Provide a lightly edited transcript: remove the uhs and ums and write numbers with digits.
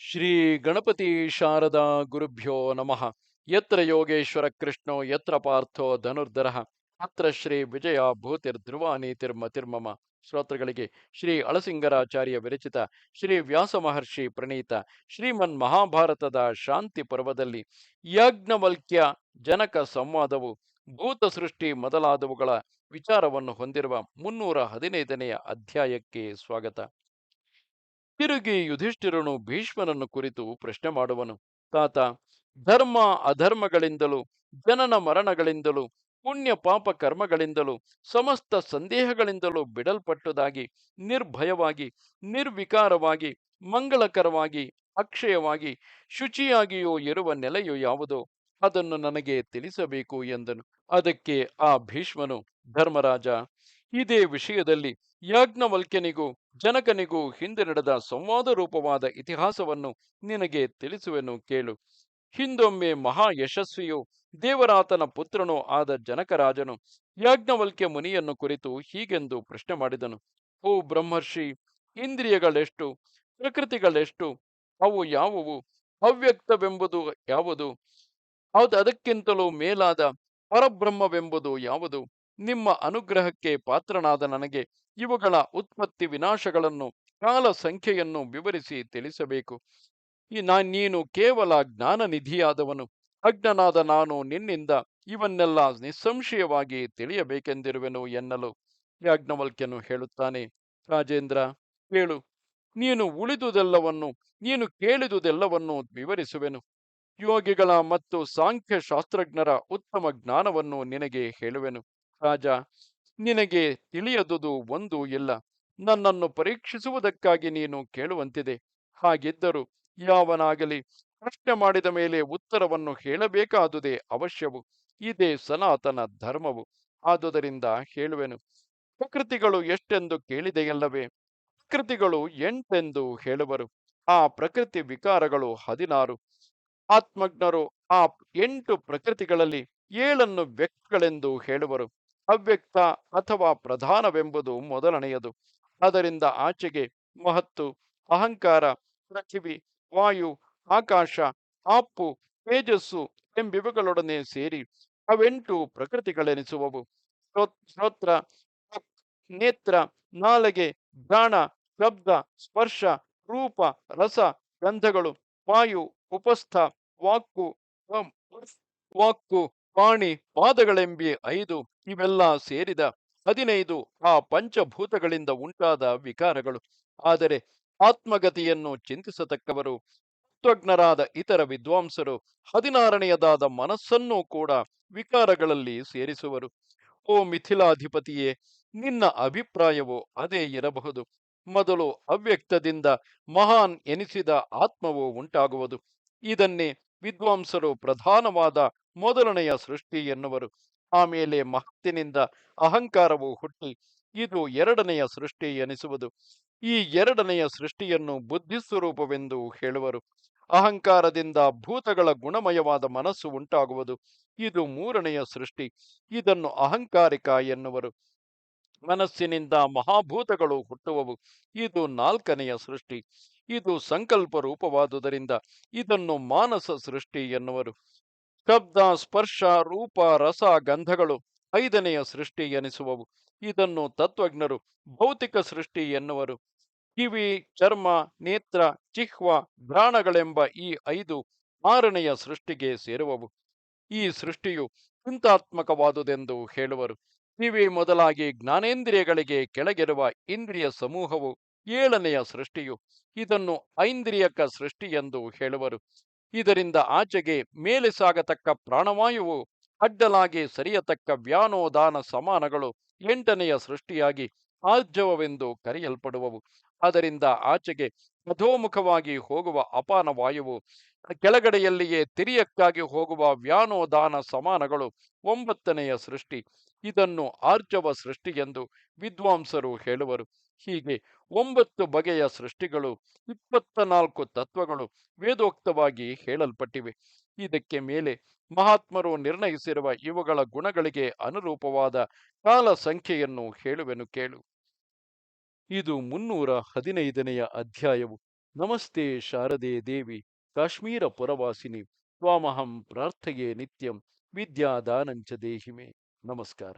ಶ್ರೀ ಗಣಪತಿ ಶಾರದಾ ಗುರುಭ್ಯೋ ನಮಃ. ಯತ್ರ ಯೋಗೇಶ್ವರ ಕೃಷ್ಣೋ ಯತ್ರ ಪಾರ್ಥೋ ಧನುರ್ಧರಃ ಅತ್ರ ಶ್ರೀ ವಿಜಯ ಭೂತಿರ್ಧ್ರುವ ನೀತಿರ್ಮತಿರ್ಮಮ. ಶ್ರೋತೃಗಳಿಗೆ ಶ್ರೀ ಅಳಸಿಂಗರಾಚಾರ್ಯ ವಿರಚಿತ ಶ್ರೀ ವ್ಯಾಸ ಮಹರ್ಷಿ ಪ್ರಣೀತ ಶ್ರೀಮನ್ ಮಹಾಭಾರತದ ಶಾಂತಿ ಪರ್ವದಲ್ಲಿ ಯಾಜ್ಞವಲ್ಕ್ಯ ಜನಕ ಸಂವಾದವು ಭೂತ ಸೃಷ್ಟಿ ಮೊದಲಾದವುಗಳ ವಿಚಾರವನ್ನು ಹೊಂದಿರುವ 315ನೆಯ ಅಧ್ಯಾಯಕ್ಕೆ ಸ್ವಾಗತ. ತಿರುಗಿ ಯುಧಿಷ್ಠಿರನು ಭೀಷ್ಮನನ್ನು ಕುರಿತು ಪ್ರಶ್ನೆ ಮಾಡುವನು. ತಾತ, ಧರ್ಮ ಅಧರ್ಮಗಳಿಂದಲೂ ಜನನ ಮರಣಗಳಿಂದಲೂ ಪುಣ್ಯ ಪಾಪ ಕರ್ಮಗಳಿಂದಲೂ ಸಮಸ್ತ ಸಂದೇಹಗಳಿಂದಲೂ ಬಿಡಲ್ಪಟ್ಟುದಾಗಿ ನಿರ್ಭಯವಾಗಿ ನಿರ್ವಿಕಾರವಾಗಿ ಮಂಗಳಕರವಾಗಿ ಅಕ್ಷಯವಾಗಿ ಶುಚಿಯಾಗಿಯೂ ಇರುವ ನೆಲೆಯು ಯಾವುದೋ ಅದನ್ನು ನನಗೆ ತಿಳಿಸಬೇಕು ಎಂದನು. ಅದಕ್ಕೆ ಆ ಭೀಷ್ಮನು, ಧರ್ಮರಾಜ, ಇದೇ ವಿಷಯದಲ್ಲಿ ಯಾಜ್ಞವಲ್ಕ್ಯನಿಗೂ ಜನಕನಿಗೂ ಹಿಂದೆ ನಡೆದ ಸಂವಾದ ರೂಪವಾದ ಇತಿಹಾಸವನ್ನು ನಿನಗೆ ತಿಳಿಸುವೆನು, ಕೇಳು. ಹಿಂದೊಮ್ಮೆ ಮಹಾ ಯಶಸ್ವಿಯೂ ದೇವರಾತನ ಪುತ್ರನೂ ಆದ ಜನಕರಾಜನು ಯಾಜ್ಞವಲ್ಕ್ಯ ಮುನಿಯನ್ನು ಕುರಿತು ಹೀಗೆಂದು ಪ್ರಶ್ನೆ ಮಾಡಿದನು. ಓ ಬ್ರಹ್ಮರ್ಷಿ, ಇಂದ್ರಿಯಗಳೆಷ್ಟು, ಪ್ರಕೃತಿಗಳೆಷ್ಟು, ಅವು ಯಾವುವು, ಅವ್ಯಕ್ತವೆಂಬುದು ಯಾವುದು, ಅದಕ್ಕಿಂತಲೂ ಮೇಲಾದ ಪರಬ್ರಹ್ಮವೆಂಬುದು ಯಾವುದು? ನಿಮ್ಮ ಅನುಗ್ರಹಕ್ಕೆ ಪಾತ್ರನಾದ ನನಗೆ ಇವುಗಳ ಉತ್ಪತ್ತಿ ವಿನಾಶಗಳನ್ನು ಕಾಲ ಸಂಖ್ಯೆಯನ್ನು ವಿವರಿಸಿ ತಿಳಿಸಬೇಕು. ನೀನು ಕೇವಲ ಜ್ಞಾನನಿಧಿಯಾದವನು. ಅಜ್ಞನಾದ ನಾನು ನಿನ್ನಿಂದ ಇವನ್ನೆಲ್ಲ ನಿಸ್ಸಂಶಯವಾಗಿ ತಿಳಿಯಬೇಕೆಂದಿರುವೆನು ಎನ್ನಲು ಯಾಜ್ಞವಲ್ಕ್ಯನು ಹೇಳುತ್ತಾನೆ, ರಾಜೇಂದ್ರ, ಕೇಳು. ನೀನು ಕೇಳಿದುದೆಲ್ಲವನ್ನು ವಿವರಿಸುವೆನು. ಯೋಗಿಗಳ ಮತ್ತು ಸಾಂಖ್ಯ ಶಾಸ್ತ್ರಜ್ಞರ ಉತ್ತಮ ಜ್ಞಾನವನ್ನು ನಿನಗೆ ಹೇಳುವೆನು. ರಾಜ, ನಿನಗೆ ತಿಳಿಯದುದು ಒಂದೂ ಇಲ್ಲ. ನನ್ನನ್ನು ಪರೀಕ್ಷಿಸುವುದಕ್ಕಾಗಿ ನೀನು ಕೇಳುವಂತಿದೆ. ಹಾಗಿದ್ದರೂ ಯಾವನಾಗಲಿ ಪ್ರಶ್ನೆ ಮಾಡಿದ ಮೇಲೆ ಉತ್ತರವನ್ನು ಹೇಳಬೇಕಾದುದೇ ಅವಶ್ಯವು. ಇದೇ ಸನಾತನ ಧರ್ಮವು. ಆದುದರಿಂದ ಹೇಳುವೆನು. ಪ್ರಕೃತಿಗಳು ಎಷ್ಟೆಂದು ಕೇಳಿದೆಯಲ್ಲವೇ? ಪ್ರಕೃತಿಗಳು 8 ಹೇಳುವರು. ಆ ಪ್ರಕೃತಿ ವಿಕಾರಗಳು 16. ಆತ್ಮಜ್ಞರು ಆ 8 ಪ್ರಕೃತಿಗಳಲ್ಲಿ 7 ವ್ಯಕ್ತಗಳೆಂದು ಹೇಳುವರು. ಅವ್ಯಕ್ತ ಅಥವಾ ಪ್ರಧಾನವೆಂಬುದು ಮೊದಲನೆಯದು. ಅದರಿಂದ ಆಚೆಗೆ ಮಹತ್ತು, ಅಹಂಕಾರ, ಪೃಥಿವಿ, ವಾಯು, ಆಕಾಶ, ಆಪ್ಪು, ತೇಜಸ್ಸು ಎಂಬಿವುಗಳೊಡನೆ ಸೇರಿ ಅವೆಂಟು ಪ್ರಕೃತಿಗಳೆನಿಸುವವು. ಶ್ರೋತ್ರ, ತ್ವಕ್, ನೇತ್ರ, ನಾಲಗೆ, ಘ್ರಾಣ, ಶಬ್ದ, ಸ್ಪರ್ಶ, ರೂಪ, ರಸ, ಗಂಧಗಳು, ವಾಯು, ಉಪಸ್ಥ, ವಾಕ್ಕು, ವಾಕ್ಕು, ಪಾಣಿ, ಪಾದಗಳೆಂಬಿ 5, ಇವೆಲ್ಲ ಸೇರಿದ 15 ಆ ಪಂಚಭೂತಗಳಿಂದ ಉಂಟಾದ ವಿಕಾರಗಳು. ಆದರೆ ಆತ್ಮಗತಿಯನ್ನು ಚಿಂತಿಸತಕ್ಕವರು, ತತ್ವಜ್ಞರಾದ ಇತರ ವಿದ್ವಾಂಸರು 16ನೆಯದಾದ ಮನಸ್ಸನ್ನೂ ಕೂಡ ವಿಕಾರಗಳಲ್ಲಿ ಸೇರಿಸುವರು. ಓ ಮಿಥಿಲಾಧಿಪತಿಯೇ, ನಿನ್ನ ಅಭಿಪ್ರಾಯವು ಅದೇ ಇರಬಹುದು. ಮೊದಲು ಅವ್ಯಕ್ತದಿಂದ ಮಹಾನ್ ಎನಿಸಿದ ಆತ್ಮವು ಉಂಟಾಗುವುದು. ಇದನ್ನೇ ವಿದ್ವಾಂಸರು ಪ್ರಧಾನವಾದ ಮೊದಲನೆಯ ಸೃಷ್ಟಿ ಎನ್ನುವರು. ಆಮೇಲೆ ಮಹತ್ತಿನಿಂದ ಅಹಂಕಾರವು ಹುಟ್ಟಿ ಇದು 2ನೆಯ ಸೃಷ್ಟಿ ಎನಿಸುವುದು. ಈ 2ನೆಯ ಸೃಷ್ಟಿಯನ್ನು ಬುದ್ಧಿಸ್ವರೂಪವೆಂದು ಹೇಳುವರು. ಅಹಂಕಾರದಿಂದ ಭೂತಗಳ ಗುಣಮಯವಾದ ಮನಸ್ಸು ಉಂಟಾಗುವುದು. ಇದು 3ನೆಯ ಸೃಷ್ಟಿ. ಇದನ್ನು ಅಹಂಕಾರಿಕ ಎನ್ನುವರು. ಮನಸ್ಸಿನಿಂದ ಮಹಾಭೂತಗಳು ಹುಟ್ಟುವವು. ಇದು 4ನೆಯ ಸೃಷ್ಟಿ. ಇದು ಸಂಕಲ್ಪ ರೂಪವಾದುದರಿಂದ ಇದನ್ನು ಮಾನಸ ಸೃಷ್ಟಿ ಎನ್ನುವರು. ಶಬ್ದ, ಸ್ಪರ್ಶ, ರೂಪ, ರಸ, ಗಂಧಗಳು 5ನೆಯ ಸೃಷ್ಟಿ ಎನಿಸುವವು. ಇದನ್ನು ತತ್ವಜ್ಞರು ಭೌತಿಕ ಸೃಷ್ಟಿ ಎನ್ನುವರು. ಕಿವಿ, ಚರ್ಮ, ನೇತ್ರ, ಜಿಹ್ವ, ಘ್ರಾಣಗಳೆಂಬ ಈ 5 6ನೆಯ ಸೃಷ್ಟಿಗೆ ಸೇರುವವು. ಈ ಸೃಷ್ಟಿಯು ಚಿಂತಾತ್ಮಕವಾದುದೆಂದು ಹೇಳುವರು. ಕಿವಿ ಮೊದಲಾಗಿ ಜ್ಞಾನೇಂದ್ರಿಯಗಳಿಗೆ ಕೆಳಗಿರುವ ಇಂದ್ರಿಯ ಸಮೂಹವು 7ನೆಯ ಸೃಷ್ಟಿಯು. ಇದನ್ನು ಐಂದ್ರಿಯಕ ಸೃಷ್ಟಿ ಎಂದು ಹೇಳುವರು. ಇದರಿಂದ ಆಚೆಗೆ ಮೇಲೆ ಸಾಗತಕ್ಕ ಪ್ರಾಣವಾಯುವು, ಅಡ್ಡಲಾಗಿ ಸರಿಯತಕ್ಕ ವ್ಯಾನೋದಾನ ಸಮಾನಗಳು 8ನೆಯ ಸೃಷ್ಟಿಯಾಗಿ ಆರ್ಜವವೆಂದು ಕರೆಯಲ್ಪಡುವವು. ಅದರಿಂದ ಆಚೆಗೆ ಅಧೋಮುಖವಾಗಿ ಹೋಗುವ ಅಪಾನ ವಾಯುವು, ಕೆಳಗಡೆಯಲ್ಲಿಯೇ ತಿರಿಯಕ್ಕಾಗಿ ಹೋಗುವ ವ್ಯಾನೋದಾನ ಸಮಾನಗಳು 9ನೆಯ ಸೃಷ್ಟಿ. ಇದನ್ನು ಆರ್ಜವ ಸೃಷ್ಟಿ ಎಂದು ವಿದ್ವಾಂಸರು ಹೇಳುವರು. ಹೀಗೆ 9 ಬಗೆಯ ಸೃಷ್ಟಿಗಳು, 24 ತತ್ವಗಳು ವೇದೋಕ್ತವಾಗಿ ಹೇಳಲ್ಪಟ್ಟಿವೆ. ಇದಕ್ಕೆ ಮೇಲೆ ಮಹಾತ್ಮರು ನಿರ್ಣಯಿಸಿರುವ ಇವುಗಳ ಗುಣಗಳಿಗೆ ಅನುರೂಪವಾದ ಕಾಲ ಸಂಖ್ಯೆಯನ್ನು ಹೇಳುವೆನು, ಕೇಳು. ಇದು 315ನೆಯ ಅಧ್ಯಾಯವು. ನಮಸ್ತೆ ಶಾರದೆ ದೇವಿ ಕಾಶ್ಮೀರ ಪುರವಾಸಿನಿ ತ್ವಾಮಹಂ ಪ್ರಾರ್ಥಯೇ ನಿತ್ಯಂ ವಿದ್ಯಾದಾನಂಚ ದೇಹಿಮೆ. ನಮಸ್ಕಾರ.